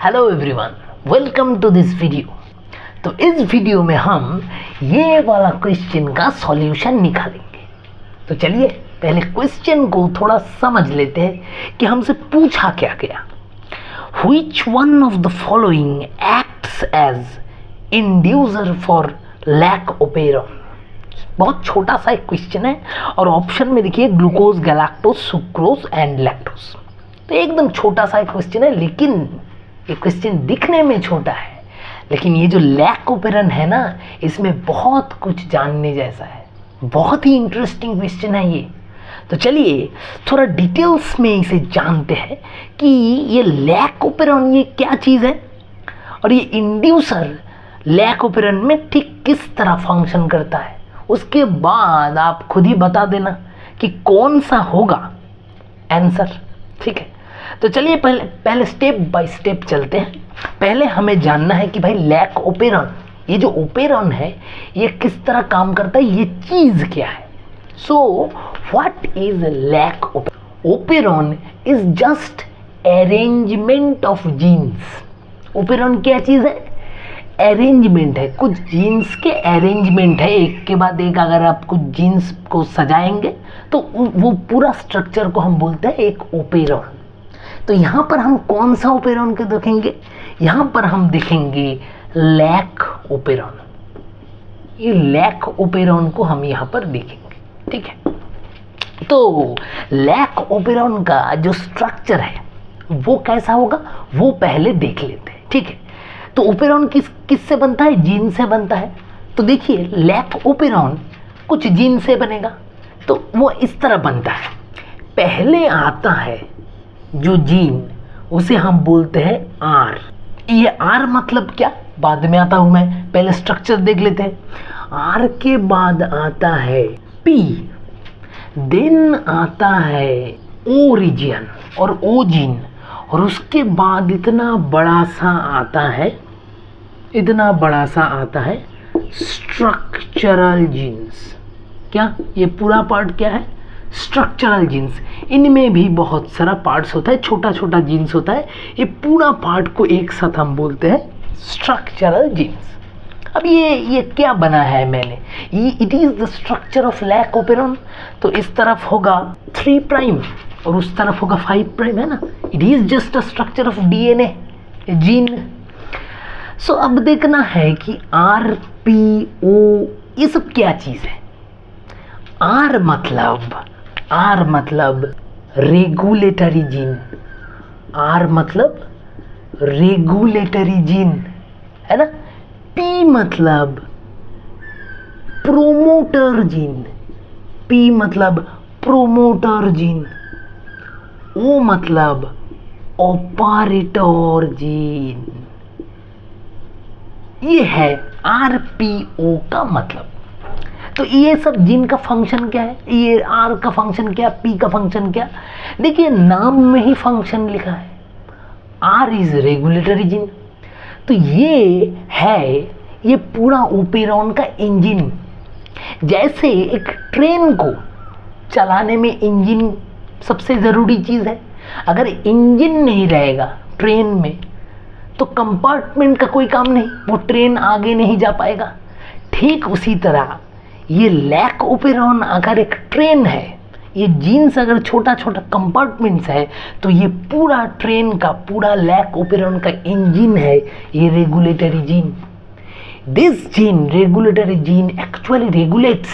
Hello everyone, welcome to this video. तो इस video में हम ये वाला क्वेश्चन का सॉल्यूशन निकालेंगे। तो चलिए पहले क्वेश्चन को थोड़ा समझ लेते हैं कि हमसे पूछा क्या गया। Which one of the following acts as inducer for lac operon? बहुत छोटा सा एक क्वेश्चन है और ऑप्शन में देखिए glucose, galactose, sucrose and lactose. तो एकदम छोटा सा एक क्वेश्चन है, लेकिन ये क्वेश्चन दिखने में छोटा है, लेकिन ये जो लैक ओपेरन है ना, इसमें बहुत कुछ जानने जैसा है। बहुत ही इंटरेस्टिंग क्वेश्चन है ये। तो चलिए थोड़ा डिटेल्स में इसे जानते हैं कि ये लैक ओपेरन ये क्या चीज़ है और ये इंड्यूसर लैक ओपेरन में ठीक किस तरह फंक्शन करता है। उसके बाद आप खुद ही बता देना कि कौन सा होगा आंसर। ठीक है, तो चलिए पहले स्टेप बाय स्टेप चलते हैं। पहले हमें जानना है कि भाई लैक ओपेरन, ये जो ओपेरन है ये किस तरह काम करता है, ये चीज़ क्या है। So what is lac operon? Operon is just arrangement of genes. Operon क्या चीज़ है? अरेंजमेंट है, कुछ जीन्स के अरेंजमेंट है। एक के बाद एक अगर आप कुछ जीन्स को सजाएंगे तो वो पूरा स्ट्रक्चर को हम बोलते हैं एक ओपेरन। तो यहाँ पर हम कौन सा ओपेरन को देखेंगे? यहाँ पर हम देखेंगे लैक ओपेरन। ये लैक ओपेरन को हम यहाँ पर देखेंगे। ठीक है, तो लैक ओपेरन का जो स्ट्रक्चर है वो कैसा होगा वो पहले देख लेते हैं। ठीक है, तो ओपेरन किससे बनता है? जीन से बनता है। तो देखिए लैक ओपेरन कुछ जीन से बनेगा, तो वो इस तरह बनता है। पहले आता है जो जीन, उसे हम बोलते हैं आर। ये आर मतलब क्या, बाद में आता हूं मैं, पहले स्ट्रक्चर देख लेते हैं। आर के बाद आता है पी, देन आता है ओ रीजन और ओ जीन, और उसके बाद इतना बड़ा सा आता है स्ट्रक्चरल जीन्स। क्या ये पूरा पार्ट क्या है? Structural genes. इनमें भी बहुत सारा पार्ट्स होता है, छोटा छोटा जीन्स होता है। ये पूरा पार्ट को एक साथ हम बोलते हैं स्ट्रक्चरल जीन्स। अब ये क्या बना है मैंने, ये it is the structure of lac operon. तो इस तरफ होगा 3 प्राइम और उस तरफ होगा 5 प्राइम, है ना। It is just a structure of DNA gene. So अब देखना है कि आर, पी, ओ ये सब क्या चीज़ है। आर मतलब रेगुलेटरी जीन। आर मतलब रेगुलेटरी जीन, है ना। पी मतलब प्रोमोटर जीन। ओ मतलब ऑपरेटर जीन। ये है आरपीओ का मतलब। तो ये सब जीन का फंक्शन क्या है, ये आर का फंक्शन क्या, पी का फंक्शन क्या। देखिए नाम में ही फंक्शन लिखा है, आर इज रेगुलेटरी जीन। तो ये है, ये पूरा ओपेरन का इंजन। जैसे एक ट्रेन को चलाने में इंजन सबसे ज़रूरी चीज़ है। अगर इंजन नहीं रहेगा ट्रेन में तो कंपार्टमेंट का कोई काम नहीं, वो ट्रेन आगे नहीं जा पाएगा। ठीक उसी तरह ये लैक ओपेरन अगर एक ट्रेन है, ये जीन्स अगर छोटा छोटा कंपार्टमेंट्स है, तो ये पूरा ट्रेन का, पूरा लैक ओपेरन का इंजन है ये regulatory gene. This gene, regulatory gene actually regulates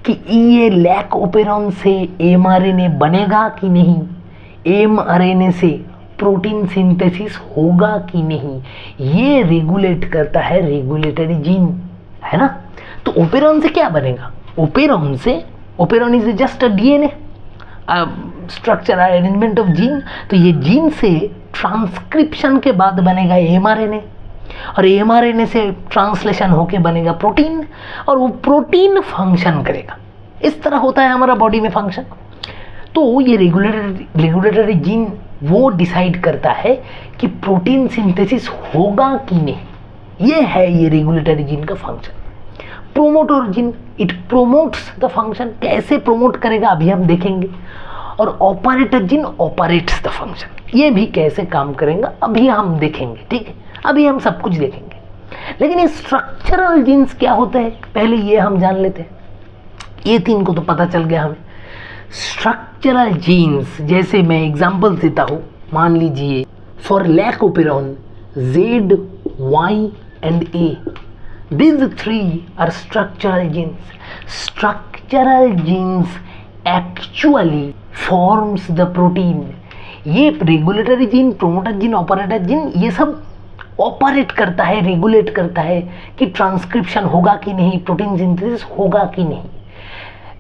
कि ये लैक ओपेरन से एमआरएनए बनेगा कि नहीं, एमआरएनए से प्रोटीन सिंथेसिस होगा कि नहीं, ये रेगुलेट करता है रेगुलेटरी जीन, है ना। तो ओपेरन से क्या बनेगा? Operon is just a DNA, structure arrangement of gene. तो ये जीन से ट्रांसक्रिप्शन के बाद बनेगा एमआरएनए, और एमआरएनए से ट्रांसलेशन होके बनेगा प्रोटीन, और वो प्रोटीन फंक्शन करेगा। इस तरह होता है हमारा बॉडी में फंक्शन। तो ये रेगुलेटरी जीन वो डिसाइड करता है कि प्रोटीन सिंथेसिस होगा कि नहीं। ये है ये रेगुलेटरी जीन का function. Promoter gene, it promotes the function. कैसे प्रोमोट करेगा अभी हम देखेंगे। और operator gene operates the function. ये भी कैसे काम करेंगे अभी हम देखेंगे, ठीक है, अभी हम सब कुछ देखेंगे। लेकिन ये स्ट्रक्चरल जीन्स क्या होते हैं पहले ये हम जान लेते हैं। ये तीन को तो पता चल गया हमें। स्ट्रक्चरल जीन्स जैसे मैं एग्जांपल देता हूँ, मान लीजिए for lac operon Z, Y and A, these three are structural genes. Structural genes actually forms the protein. ये regulatory gene, promoter gene, operator gene, ये सब ऑपरेट करता है, रेगुलेट करता है कि ट्रांसक्रिप्शन होगा कि नहीं, प्रोटीन सिंथेसिस होगा कि नहीं।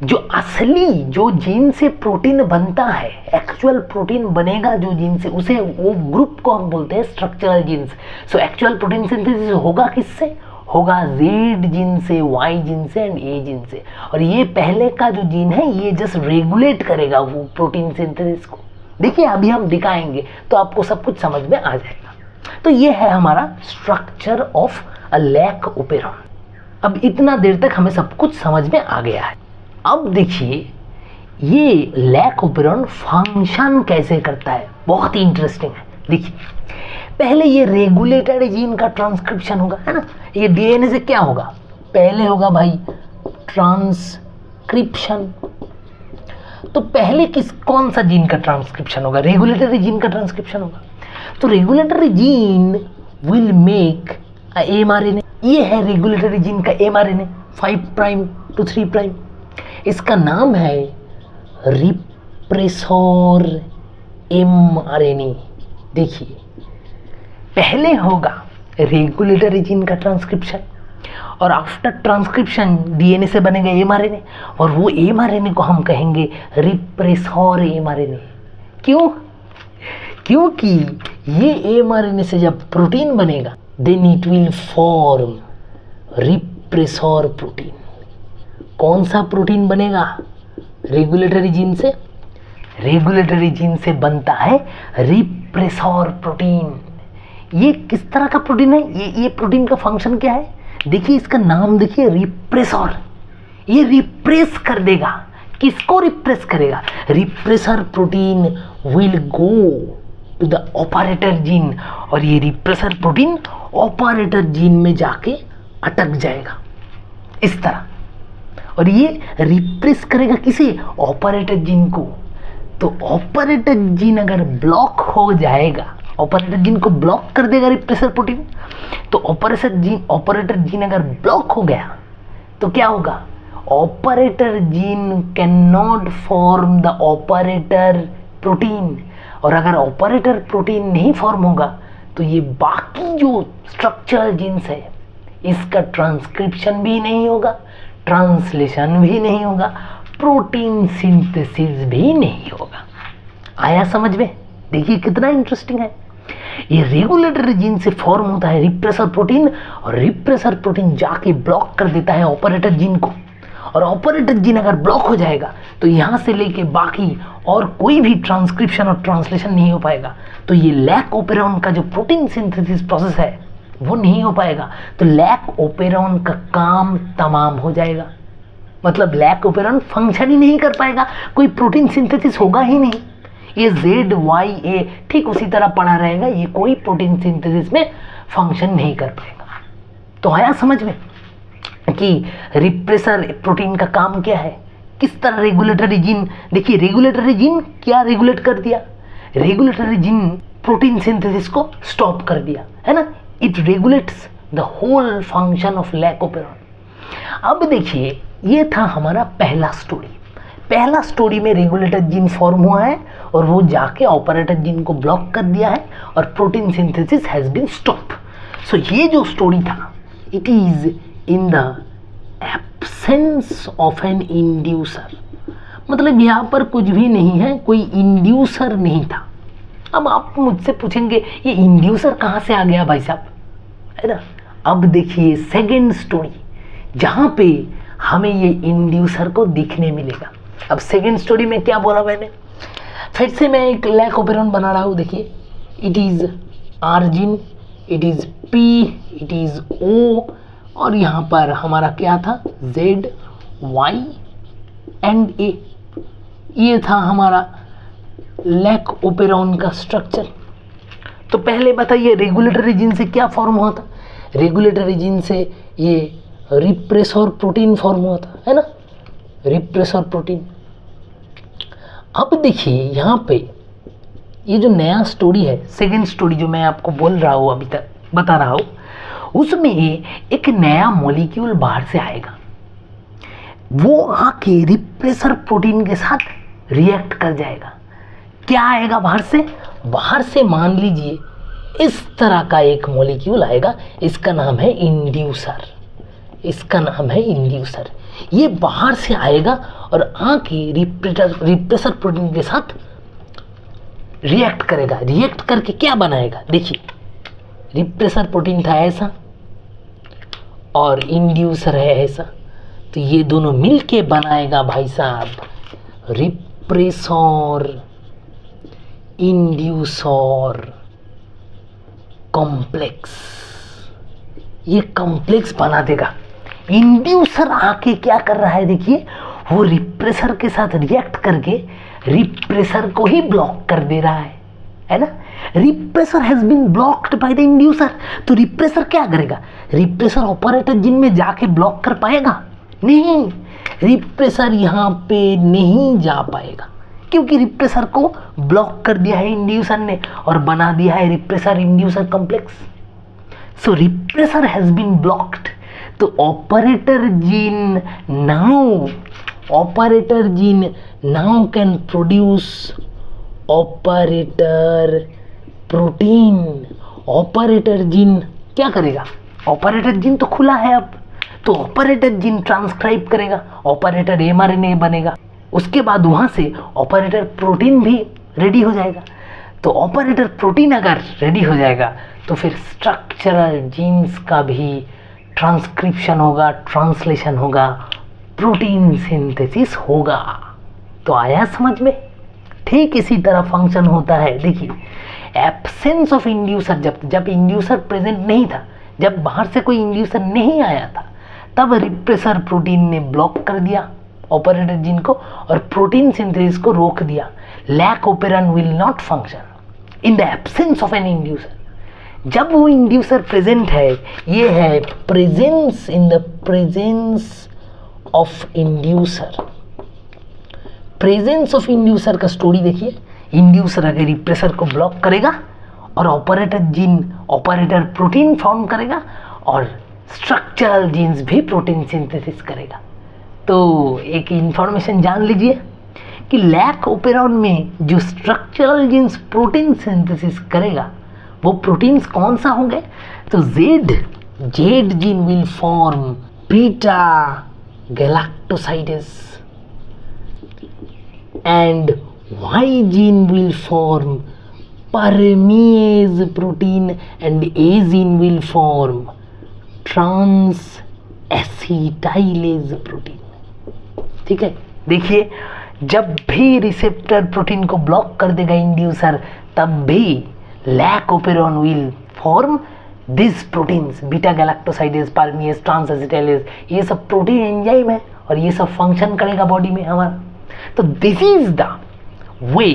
जो असली जो जीन से प्रोटीन बनता है, एक्चुअल प्रोटीन बनेगा जो जीन से, उसे वो ग्रुप को हम बोलते हैं structural genes. So actual protein synthesis होगा किससे? होगा Z जीन से, Y जीन से एंड A जीन से। और ये पहले का जो जीन है ये जस्ट रेगुलेट करेगा वो प्रोटीन सिंथेसिस को। देखिए अभी हम दिखाएंगे तो आपको सब कुछ समझ में आ जाएगा। तो ये है हमारा स्ट्रक्चर ऑफ अ लैकोपेरॉन। अब इतना देर तक हमें सब कुछ समझ में आ गया है। अब देखिए ये लैकोपेरॉन फंक्शन कैसे करता है, बहुत ही इंटरेस्टिंग है। देखिए पहले ये रेगुलेटेड जीन का ट्रांसक्रिप्शन होगा, है ना। ये डीएनए से क्या होगा, पहले होगा भाई ट्रांसक्रिप्शन। तो पहले कौन सा जीन का ट्रांसक्रिप्शन होगा? रेगुलेटरी जीन का ट्रांसक्रिप्शन होगा। तो regulatory gene will make mRNA। ये है रेगुलेटरी जीन का mRNA 5' to 3'। इसका नाम है रिप्रेसर mRNA। देखिए पहले होगा रेगुलेटरी जीन का ट्रांसक्रिप्शन और आफ्टर ट्रांसक्रिप्शन डीएनए से बनेगा mRNA और वो mRNA को हम कहेंगे रिप्रेसर mRNA। क्यों? क्योंकि ये mRNA से जब प्रोटीन बनेगा then it will form repressor protein. कौन सा प्रोटीन बनेगा? रेगुलेटरी जीन से। रेगुलेटरी जीन से बनता है रिप्रेसर प्रोटीन। ये किस तरह का प्रोटीन है? ये प्रोटीन का फंक्शन क्या है? देखिए इसका नाम देखिए, रिप्रेसर। ये रिप्रेस कर देगा। किसको रिप्रेस करेगा? Repressor protein will go to the operator gene और ये रिप्रेसर प्रोटीन ऑपरेटर जीन में जाके अटक जाएगा इस तरह। और ये रिप्रेस करेगा किसे? ऑपरेटर जीन को। तो ऑपरेटर जीन अगर ब्लॉक हो जाएगा, ऑपरेटर जीन को ब्लॉक कर देगा रिप्रेसर प्रोटीन, तो ऑपरेटर जीन अगर ब्लॉक हो गया तो क्या होगा? Operator gene can not form the operator protein. और अगर ऑपरेटर प्रोटीन नहीं फॉर्म होगा तो ये बाकी जो स्ट्रक्चरल जीन्स है इसका ट्रांसक्रिप्शन भी नहीं होगा, ट्रांसलेशन भी नहीं होगा, प्रोटीन सिंथेसिस भी नहीं होगा। आया समझ में? देखिए कितना इंटरेस्टिंग है। ये रेगुलेटरी जीन से फॉर्म होता है रिप्रेसर प्रोटीन और रिप्रेसर प्रोटीन जाके ब्लॉक कर देता है ऑपरेटर जीन को। और ऑपरेटर जीन अगर ब्लॉक हो जाएगा तो यहाँ से लेके बाकी और कोई भी ट्रांसक्रिप्शन और ट्रांसलेशन नहीं हो पाएगा। तो ये लैकोपेरॉन का जो प्रोटीन सिंथेसिस प्रोसेस है वो नहीं हो पाएगा। तो लैकोपेरॉन का काम तमाम हो जाएगा। मतलब लैकोपेरॉन फंक्शन ही नहीं कर पाएगा, कोई प्रोटीन सिंथेसिस होगा ही नहीं। ये Z, Y, A ठीक उसी तरह पड़ा रहेगा, ये कोई प्रोटीन सिंथेसिस में फंक्शन नहीं कर पाएगा। तो आया समझ में कि रिप्रेसर प्रोटीन का काम क्या है, किस तरह रेगुलेटरी जीन। देखिए रेगुलेटरी जीन क्या रेगुलेट कर दिया? रेगुलेटरी जीन प्रोटीन सिंथेसिस को स्टॉप कर दिया, है ना। It regulates the whole function of lac operon. अब देखिए ये था हमारा पहला स्टोरी। पहला स्टोरी में रेगुलेटर जीन फॉर्म हुआ है और वो जाके ऑपरेटर जीन को ब्लॉक कर दिया है और protein synthesis has been stop. So ये जो स्टोरी था it is in the absence of an inducer. मतलब यहाँ पर कुछ भी नहीं है, कोई इंड्यूसर नहीं था। अब आप मुझसे पूछेंगे ये इंड्यूसर कहाँ से आ गया भाई साहब, है ना। अब देखिए सेकेंड स्टोरी जहाँ पे हमें ये इंड्यूसर को दिखने मिलेगा। अब सेकेंड स्टोरी में क्या बोला मैंने, फिर से मैं एक लैकोपेरॉन बना रहा हूँ। देखिए it is R gene, it is P, it is O और यहाँ पर हमारा क्या था Z, Y एंड A। ये था हमारा लैक ओपेरॉन का स्ट्रक्चर। तो पहले बताइए रेगुलेटरी जीन से क्या फॉर्म हुआ था? रेगुलेटरी जीन से ये रिप्रेसर प्रोटीन फॉर्म हुआ था, है ना, रिप्रेसर प्रोटीन। अब देखिए यहाँ पे ये जो नया स्टोरी है, सेकेंड स्टोरी जो मैं आपको बोल रहा हूँ, अभी तक बता रहा हूँ, उसमें एक नया मॉलिक्यूल बाहर से आएगा। वो आके रिप्रेसर प्रोटीन के साथ रिएक्ट कर जाएगा। क्या आएगा बाहर से? बाहर से मान लीजिए इस तरह का एक मॉलिक्यूल आएगा, इसका नाम है इंड्यूसर। इसका नाम है इंड्यूसर। ये बाहर से आएगा और आके रिप्रेसर प्रोटीन के साथ रिएक्ट करेगा। रिएक्ट करके क्या बनाएगा? देखिए, रिप्रेसर प्रोटीन था ऐसा और इंड्यूसर है ऐसा, तो ये दोनों मिलके बनाएगा भाई साहब रिप्रेसर इंड्यूसर कॉम्प्लेक्स। ये कॉम्प्लेक्स बना देगा। इंड्यूसर आके क्या कर रहा है? देखिए, वो रिप्रेसर के साथ रिएक्ट करके रिप्रेसर को ही ब्लॉक कर दे रहा है ना। Repressor has been blocked by the inducer. तो रिप्रेसर क्या करेगा? रिप्रेसर ऑपरेटर जिन में जाके ब्लॉक कर पाएगा? नहीं, रिप्रेसर यहाँ पे नहीं जा पाएगा, क्योंकि रिप्रेसर को ब्लॉक कर दिया है इंड्यूसर ने और बना दिया है repressor inducer complex. So repressor has been blocked. तो operator gene now can produce operator protein. Operator gene क्या करेगा? ऑपरेटर जीन तो खुला है अब, तो ऑपरेटर जीन ट्रांसक्राइब करेगा, ऑपरेटर mRNA बनेगा। उसके बाद वहाँ से ऑपरेटर प्रोटीन भी रेडी हो जाएगा। तो ऑपरेटर प्रोटीन अगर रेडी हो जाएगा तो फिर स्ट्रक्चरल जीन्स का भी ट्रांसक्रिप्शन होगा, ट्रांसलेशन होगा, प्रोटीन सिंथेसिस होगा। तो आया समझ में? ठीक इसी तरह फंक्शन होता है। देखिए, एब्सेंस ऑफ इंड्यूसर, जब इंड्यूसर प्रेजेंट नहीं था, जब बाहर से कोई इंड्यूसर नहीं आया था, तब रिप्रेसर प्रोटीन ने ब्लॉक कर दिया ऑपरेटर जीन को और प्रोटीन सिंथेसिस को रोक दिया। Lac operon will not function in the absence of an inducer. जब वो इंड्यूसर प्रेजेंट है, ये है presence, in the presence of inducer. Presence of inducer का स्टोरी देखिए। इंड्यूसर अगर रिप्रेसर को ब्लॉक करेगा और ऑपरेटर प्रोटीन फॉर्म करेगा और स्ट्रक्चरल जीन्स भी प्रोटीन सिंथेसिस करेगा। तो एक इंफॉर्मेशन जान लीजिए कि लैक ओपेरॉन में जो स्ट्रक्चरल जीन्स प्रोटीन सिंथेसिस करेगा, वो प्रोटीन्स कौन सा होंगे? तो Z gene will form beta galactosidase and Y gene will form permease protein and A gene will form transacetylase protein. ठीक है, देखिए, जब भी रिसेप्टर प्रोटीन को ब्लॉक कर देगा इंड्यूसर, तब भी lac operon will form this proteins, beta galactosidase, permease, transacetylase. ये सब प्रोटीन एंजाइम है और ये सब फंक्शन करेगा बॉडी में हमारा। तो this is the way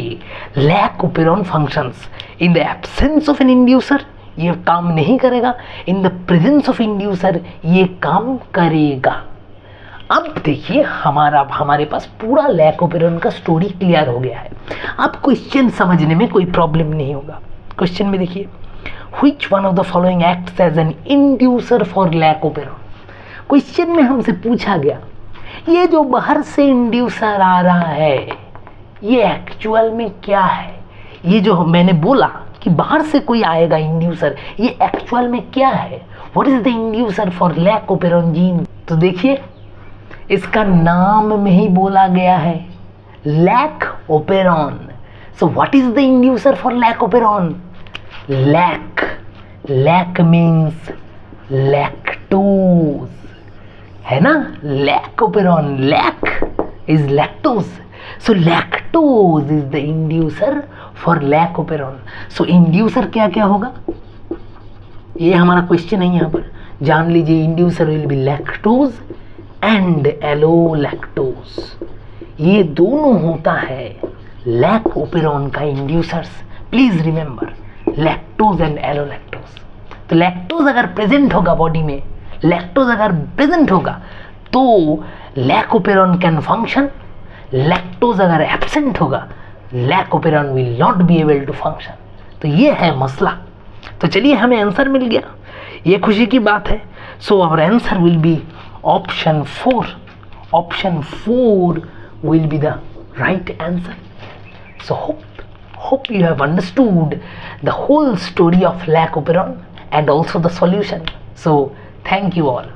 lac operon functions. In the absence of an inducer ये काम नहीं करेगा, in the presence of inducer ये काम करेगा। अब देखिए, हमारे पास पूरा लैक ओपेरॉन का स्टोरी क्लियर हो गया है। अब क्वेश्चन समझने में कोई प्रॉब्लम नहीं होगा। क्वेश्चन में देखिए, which one of the following acts as an inducer for lac operon. Question में हमसे पूछा गया, ये जो बाहर से इंड्यूसर आ रहा है, ये एक्चुअल में क्या है? ये जो मैंने बोला कि बाहर से कोई आएगा इंड्यूसर, ये एक्चुअल में क्या है? What is the inducer for lac operon gene? तो देखिए, इसका नाम में ही बोला गया है, lac operon. So what is the inducer for lac operon? Lac means lactose, है ना। Lac operon, lac is lactose, so lactose is the inducer for lac operon. So inducer क्या क्या होगा, ये हमारा क्वेश्चन है। यहाँ पर जान लीजिए, inducer will be lactose and allolactose. ये दोनों होता है लैक्टोपेरॉन का inducers, please remember lactose and allolactose. तो लैक्टोज अगर प्रेजेंट होगा बॉडी में, लैक्टोज अगर प्रेजेंट होगा तो लैकोपेरॉन कैन फंक्शन, लैक्टोज अगर एब्सेंट होगा lac operon will not be able to function. तो ये है मसला। तो चलिए हमें आंसर मिल गया, ये खुशी की बात है। So our answer will be option 4। Option 4 will be the right answer. So hope you have understood the whole story of Lacoperon and also the solution. So thank you all.